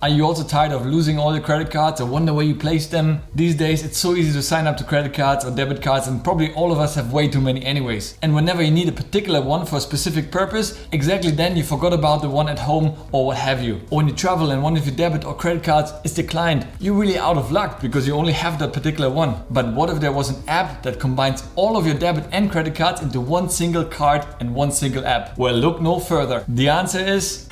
Are you also tired of losing all your credit cards or wonder where you place them? These days it's so easy to sign up to credit cards or debit cards, and probably all of us have way too many anyways. And whenever you need a particular one for a specific purpose, exactly then you forgot about the one at home or what have you. Or when you travel and one of your debit or credit cards is declined, you're really out of luck because you only have that particular one. But what if there was an app that combines all of your debit and credit cards into one single card and one single app? Well, look no further. The answer is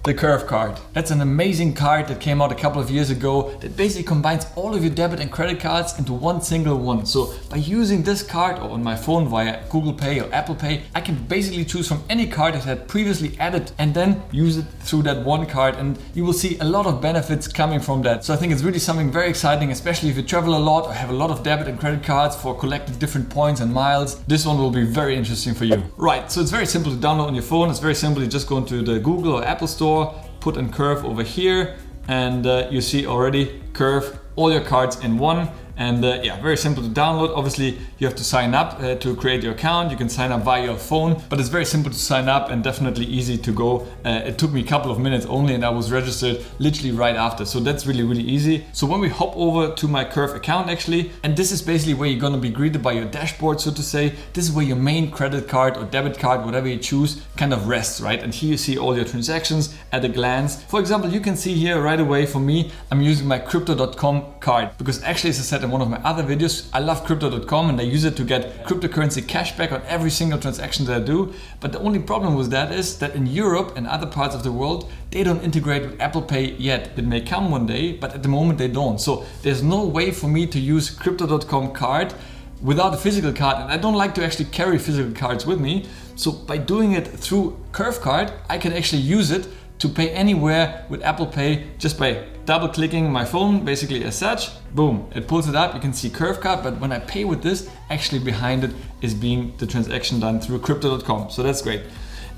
the Curve card. That's an amazing card that came out a couple of years ago that basically combines all of your debit and credit cards into one single one. So by using this card or on my phone via Google Pay or Apple Pay, I can basically choose from any card that I had previously added and then use it through that one card, and you will see a lot of benefits coming from that. So I think it's really something very exciting, especially if you travel a lot or have a lot of debit and credit cards for collecting different points and miles. This one will be very interesting for you. Right, so it's very simple to download on your phone. It's very simple. You just go into the Google or Apple Store, put in Curve over here, and you see already Curve, all your cards in one. And yeah, very simple to download. Obviously, you have to sign up to create your account. You can sign up via your phone, but it's very simple to sign up and definitely easy to go. It took me a couple of minutes only, and I was registered literally right after. So that's really, really easy. So when we hop over to my Curve account actually, and this is basically where you're gonna be greeted by your dashboard, so to say. This is where your main credit card or debit card, whatever you choose, kind of rests, right? And here you see all your transactions at a glance. For example, you can see here right away for me, I'm using my Crypto.com card because actually, as I said in one of my other videos, I love Crypto.com and I use it to get cryptocurrency cashback on every single transaction that I do. But the only problem with that is that in Europe and other parts of the world, they don't integrate with Apple Pay yet. It may come one day, but at the moment they don't. So there's no way for me to use Crypto.com card without a physical card, and I don't like to actually carry physical cards with me. So by doing it through Curve card, I can actually use it to pay anywhere with Apple Pay just by double clicking my phone basically as such. Boom, it pulls it up. You can see Curve card, but when I pay with this, actually behind it is being the transaction done through Crypto.com. So that's great.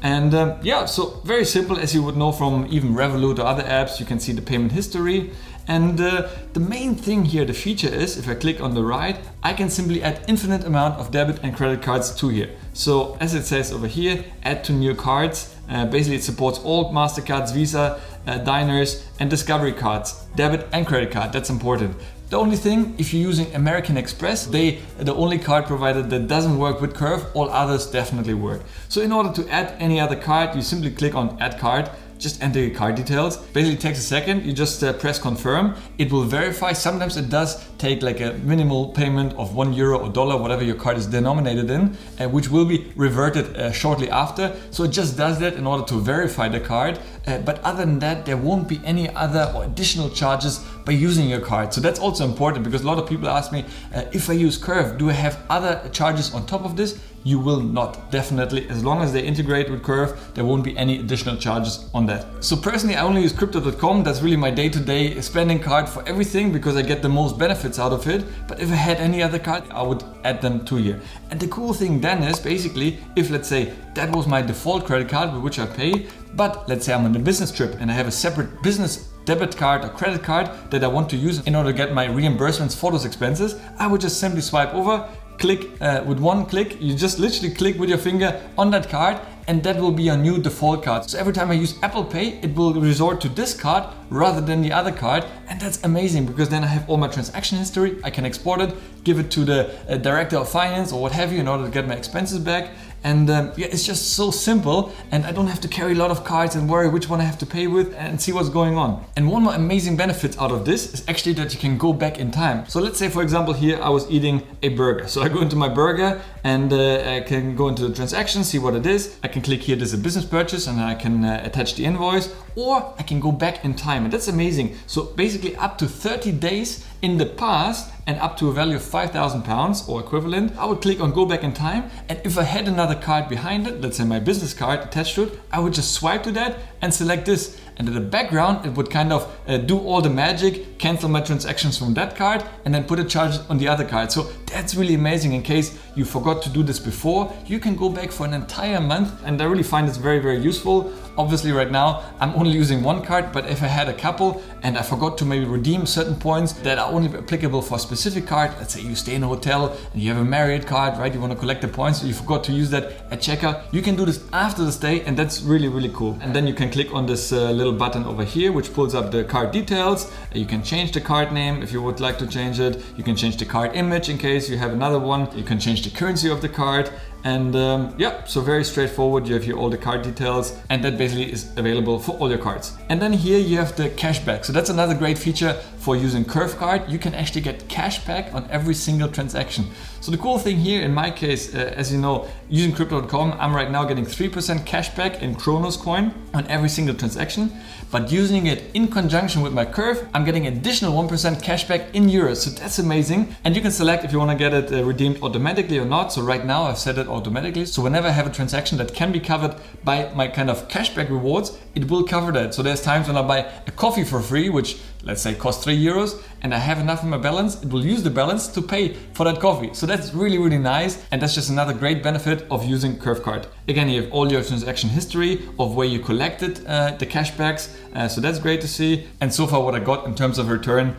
And yeah, so very simple, as you would know from even Referral or other apps. You can see the payment history. And the main thing here, the feature is, if I click on the right, I can simply add infinite amount of debit and credit cards to here. So as it says over here, add to new cards. Basically it supports all MasterCards, Visa, Diners and Discovery cards, debit and credit card. That's important. The only thing, if you're using American Express, the only card provider that doesn't work with Curve, all others definitely work. So in order to add any other card, you simply click on Add Card. Just enter your card details. Basically it takes a second. You just press confirm. It will verify. Sometimes it does take like a minimal payment of €1 or dollar, whatever your card is denominated in, which will be reverted shortly after. So it just does that in order to verify the card. But other than that, there won't be any other or additional charges by using your card. So that's also important because a lot of people ask me, if I use Curve, do I have other charges on top of this? You will not, definitely. As long as they integrate with Curve, there won't be any additional charges on that. So personally, I only use Crypto.com. That's really my day-to-day spending card for everything because I get the most benefits out of it. But if I had any other card, I would add them to here. And the cool thing then is basically, if let's say that was my default credit card with which I pay, but let's say I'm on a business trip and I have a separate business debit card or credit card that I want to use in order to get my reimbursements for those expenses, I would just simply swipe over, click with one click. You just literally click with your finger on that card and that will be your new default card. So every time I use Apple Pay, it will resort to this card rather than the other card. And that's amazing because then I have all my transaction history. I can export it, give it to the director of finance or what have you in order to get my expenses back. And yeah, it's just so simple and I don't have to carry a lot of cards and worry which one I have to pay with and see what's going on. And one more amazing benefit out of this is actually that you can go back in time. So let's say, for example, here I was eating a burger. So I go into my burger and I can go into the transaction, see what it is. I can click here, this is a business purchase, and I can attach the invoice, or I can go back in time. And that's amazing. So basically up to 30 days in the past and up to a value of £5,000 or equivalent, I would click on go back in time. And if I had another card behind it, let's say my business card attached to it, I would just swipe to that and select this. And in the background, it would kind of do all the magic, cancel my transactions from that card and then put a charge on the other card. So that's really amazing. In case you forgot to do this before, you can go back for an entire month. And I really find this very, very useful. Obviously right now I'm only using one card, but if I had a couple and I forgot to maybe redeem certain points that are only applicable for a specific card, let's say you stay in a hotel and you have a Marriott card, right? You want to collect the points, so you forgot to use that at checkout. You can do this after the stay, and that's really, really cool. And then you can click on this little button over here, which pulls up the card details. You can change the card name if you would like to change it. You can change the card image in case you have another one. You can change the currency of the card. And yeah, so very straightforward. You have here all the card details, and that basically is available for all your cards. And then here you have the cashback. So that's another great feature for using Curve Card. You can actually get cashback on every single transaction. So the cool thing here, in my case, as you know, using Crypto.com, I'm right now getting 3% cashback in Kronos coin on every single transaction. But using it in conjunction with my Curve, I'm getting additional 1% cashback in euros. So that's amazing. And you can select if you want to get it redeemed automatically or not. So right now I've set it automatically. So whenever I have a transaction that can be covered by my kind of cashback rewards, it will cover that. So there's times when I buy a coffee for free, which let's say costs 3 euros, and I have enough in my balance, it will use the balance to pay for that coffee. So that's really, really nice. And that's just another great benefit of using Curve Card. Again, you have all your transaction history of where you collected the cashbacks. So that's great to see. And so far what I got in terms of return,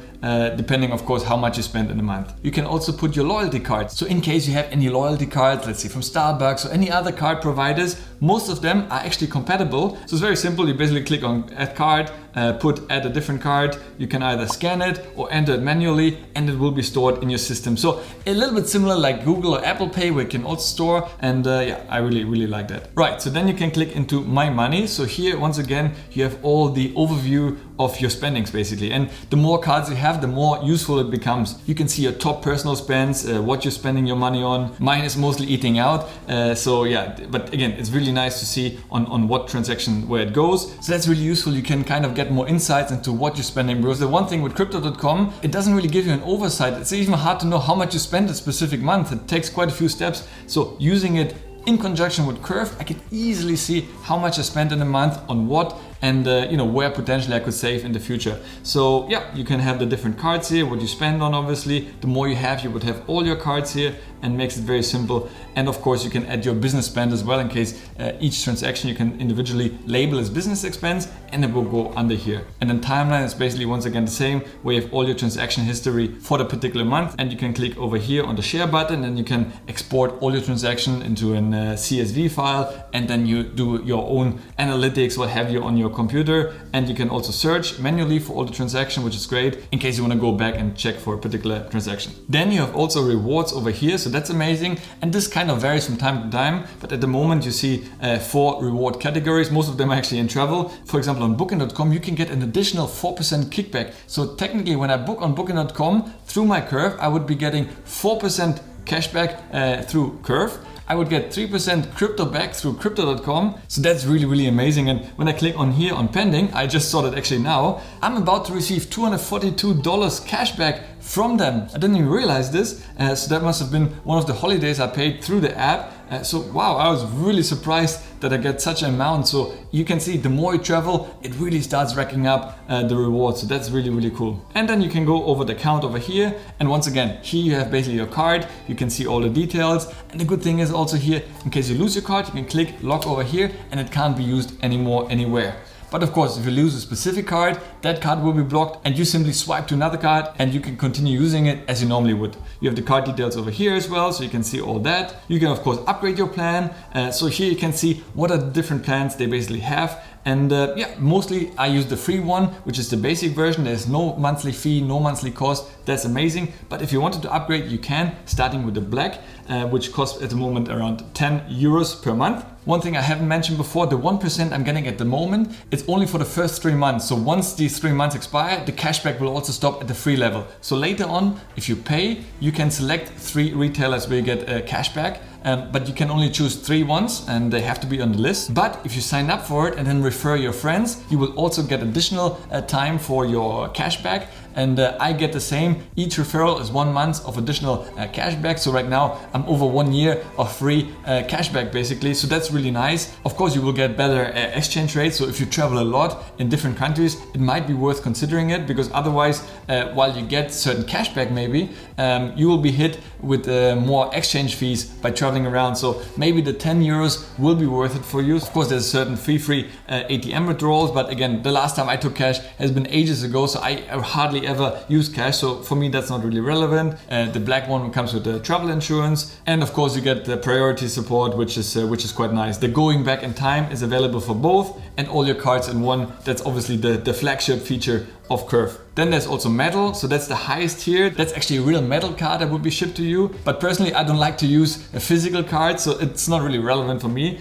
depending of course how much you spend in a month. You can also put your loyalty cards. So in case you have any loyalty cards, let's say from Starbucks or any other card providers, most of them are actually compatible. So it's very simple. You basically click on add card, add a different card. You can either scan it or enter it manually, and it will be stored in your system. So a little bit similar like Google or Apple Pay, where you can also store. And yeah, I really, really like that. Right, so then you can click into My Money. So here, once again, you have all the overview of your spendings basically. And the more cards you have, the more useful it becomes. You can see your top personal spends, what you're spending your money on. Mine is mostly eating out. So yeah, but again, it's really nice to see on what transaction where it goes. So that's really useful. You can kind of get more insights into what you're spending, because the one thing with Crypto.com, it doesn't really give you an oversight. It's even hard to know how much you spend a specific month. It takes quite a few steps. So using it in conjunction with Curve, I can easily see how much I spent in a month on what, and you know, where potentially I could save in the future. So yeah, you can have the different cards here, what you spend on. Obviously, the more you have, you would have all your cards here, and makes it very simple. And of course, you can add your business spend as well, in case each transaction you can individually label as business expense, and it will go under here. And then timeline is basically once again the same, where you have all your transaction history for the particular month, and you can click over here on the share button, and you can export all your transaction into an CSV file, and then you do your own analytics, what have you, on your computer. And you can also search manually for all the transaction, which is great in case you want to go back and check for a particular transaction. Then you have also rewards over here, so that's amazing. And this kind of varies from time to time, but at the moment you see 4 reward categories. Most of them are actually in travel. For example, on Booking.com, you can get an additional 4% kickback. So technically, when I book on Booking.com through my Curve, I would be getting 4% cashback through Curve. I would get 3% crypto back through Crypto.com. So that's really, really amazing. And when I click on here on pending, I just saw that actually now, I'm about to receive $242 cashback from them. I didn't even realize this. So that must have been one of the holidays I paid through the app. So wow, I was really surprised that I get such an amount. So you can see the more you travel, it really starts racking up the rewards. So that's really, really cool. And then you can go over the account over here. And once again, here you have basically your card. You can see all the details. And the good thing is also here, in case you lose your card, you can click lock over here, and it can't be used anymore anywhere. But of course, if you lose a specific card, that card will be blocked, and you simply swipe to another card and you can continue using it as you normally would. You have the card details over here as well, so you can see all that. You can of course upgrade your plan. So here you can see what are the different plans they basically have. And yeah, mostly I use the free one, which is the basic version. There's no monthly fee, no monthly cost. That's amazing. But if you wanted to upgrade, you can, starting with the black, which costs at the moment around 10 euros per month. One thing I haven't mentioned before, the 1% I'm getting at the moment, it's only for the first 3 months. So once these 3 months expire, the cashback will also stop at the free level. So later on, if you pay, you can select 3 retailers where you get a cashback. But you can only choose 3 ones, and they have to be on the list. But if you sign up for it and then refer your friends, you will also get additional time for your cashback. and I get the same. Each referral is 1 month of additional cashback. So right now I'm over 1 year of free cashback basically. So that's really nice. Of course, you will get better exchange rates. So if you travel a lot in different countries, it might be worth considering it, because otherwise, while you get certain cashback maybe, you will be hit with more exchange fees by traveling around. So maybe the 10 euros will be worth it for you. Of course, there's certain free ATM withdrawals, but again, the last time I took cash has been ages ago, so I hardly ever use cash. So for me, that's not really relevant. The black one comes with the travel insurance, and of course, you get the priority support, which is quite nice. The going back in time is available for both, and all your cards in one. That's obviously the flagship feature of Curve. Then there's also metal, so that's the highest tier. That's actually a real metal card that would be shipped to you. But personally, I don't like to use a physical card, so it's not really relevant for me.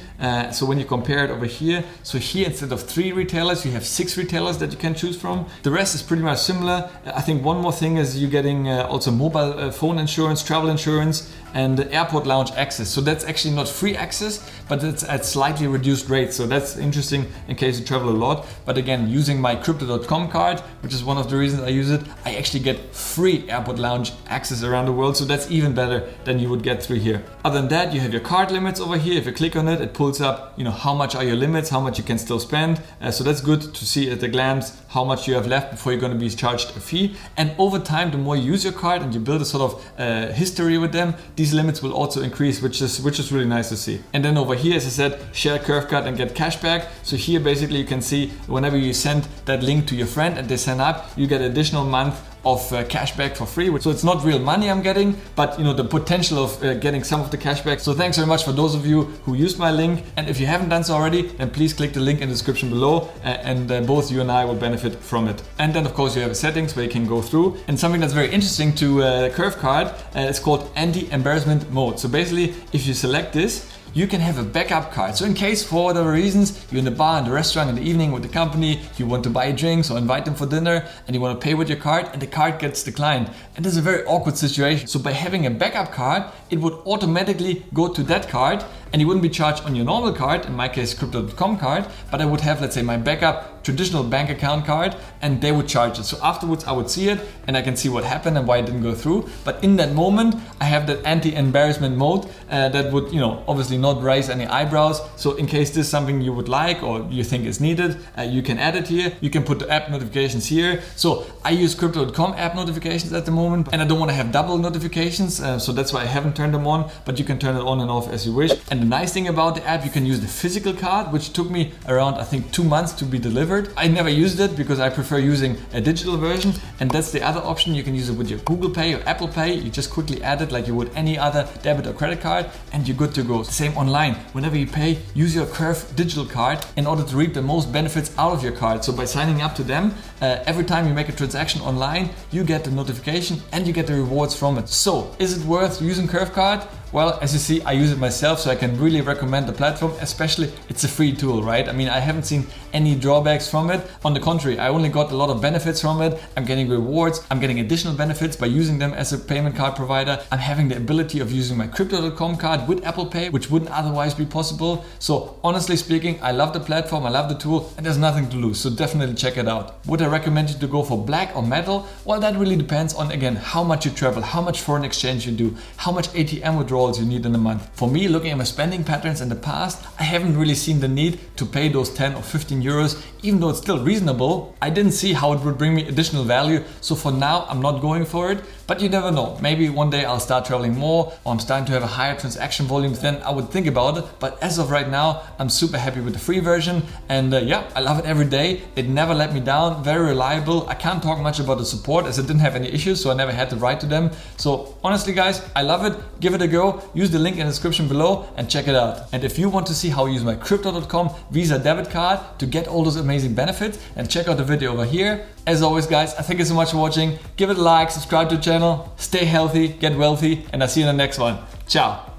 So when you compare it over here, so here instead of 3 retailers, you have 6 retailers that you can choose from. The rest is pretty much similar. I think one more thing is you're getting also mobile phone insurance, travel insurance, and airport lounge access. So that's actually not free access, but it's at slightly reduced rates. So that's interesting in case you travel a lot. But again, using my Crypto.com card, which is one of the reasons I use it, I actually get free airport lounge access around the world. So that's even better than you would get through here. Other than that, you have your card limits over here. If you click on it, it pulls up, how much are your limits, how much you can still spend. So that's good to see at a glance how much you have left before you're going to be charged a fee. And over time, the more you use your card and you build a sort of history with them, these limits will also increase, which is really nice to see. And then over here, as I said, share Curve card and get cashback. So here basically you can see whenever you send that link to your friend and they sign up, you get additional month of cashback for free. So it's not real money I'm getting, but the potential of getting some of the cashback. So thanks very much for those of you who used my link. And if you haven't done so already, then please click the link in the description below, and both you and I will benefit from it. And then of course you have settings where you can go through. And something that's very interesting to Curve card is called anti-embarrassment mode. So basically, if you select this, you can have a backup card. So in case for whatever reasons, you're in the bar, in the restaurant in the evening with the company, you want to buy drinks or invite them for dinner, and you want to pay with your card and the card gets declined. And this is a very awkward situation. So by having a backup card, it would automatically go to that card and you wouldn't be charged on your normal card, in my case Crypto.com card, but I would have, let's say, my backup traditional bank account card and they would charge it. So afterwards I would see it and I can see what happened and why it didn't go through. But in that moment, I have that anti-embarrassment mode that would, obviously not raise any eyebrows. So in case this is something you would like or you think is needed, you can add it here. You can put the app notifications here. So I use Crypto.com app notifications at the moment and I don't want to have double notifications. So that's why I haven't turned them on, but you can turn it on and off as you wish. And the nice thing about the app, you can use the physical card, which took me around, I think, 2 months to be delivered. I never used it because I prefer using a digital version, and that's the other option. You can use it with your Google Pay or Apple Pay. You just quickly add it like you would any other debit or credit card and you're good to go. Same online. Whenever you pay, use your Curve digital card in order to reap the most benefits out of your card. So by signing up to them, every time you make a transaction online, you get the notification and you get the rewards from it. So is it worth using Curve card? Well, as you see, I use it myself, so I can really recommend the platform, especially it's a free tool, right? I mean, I haven't seen any drawbacks from it. On the contrary, I only got a lot of benefits from it. I'm getting rewards. I'm getting additional benefits by using them as a payment card provider. I'm having the ability of using my Crypto.com card with Apple Pay, which wouldn't otherwise be possible. So honestly speaking, I love the platform, I love the tool, and there's nothing to lose. So definitely check it out. Would I recommend you to go for black or metal? Well, that really depends on, again, how much you travel, how much foreign exchange you do, how much ATM withdrawals you need in a month. For me, looking at my spending patterns in the past, I haven't really seen the need to pay those 10 or 15 euros, even though it's still reasonable. I didn't see how it would bring me additional value. So for now, I'm not going for it, but you never know. Maybe one day I'll start traveling more or I'm starting to have a higher transaction volume, then I would think about it. But as of right now, I'm super happy with the free version. And yeah, I love it every day. It never let me down, very reliable. I can't talk much about the support as I didn't have any issues, so I never had to write to them. So honestly guys, I love it. Give it a go. Use the link in the description below and check it out. And if you want to see how I use my Crypto.com Visa debit card to get all those amazing benefits, and check out the video over here. As always guys, I thank you so much for watching. Give it a like, subscribe to the channel, stay healthy, get wealthy, and I'll see you in the next one. Ciao.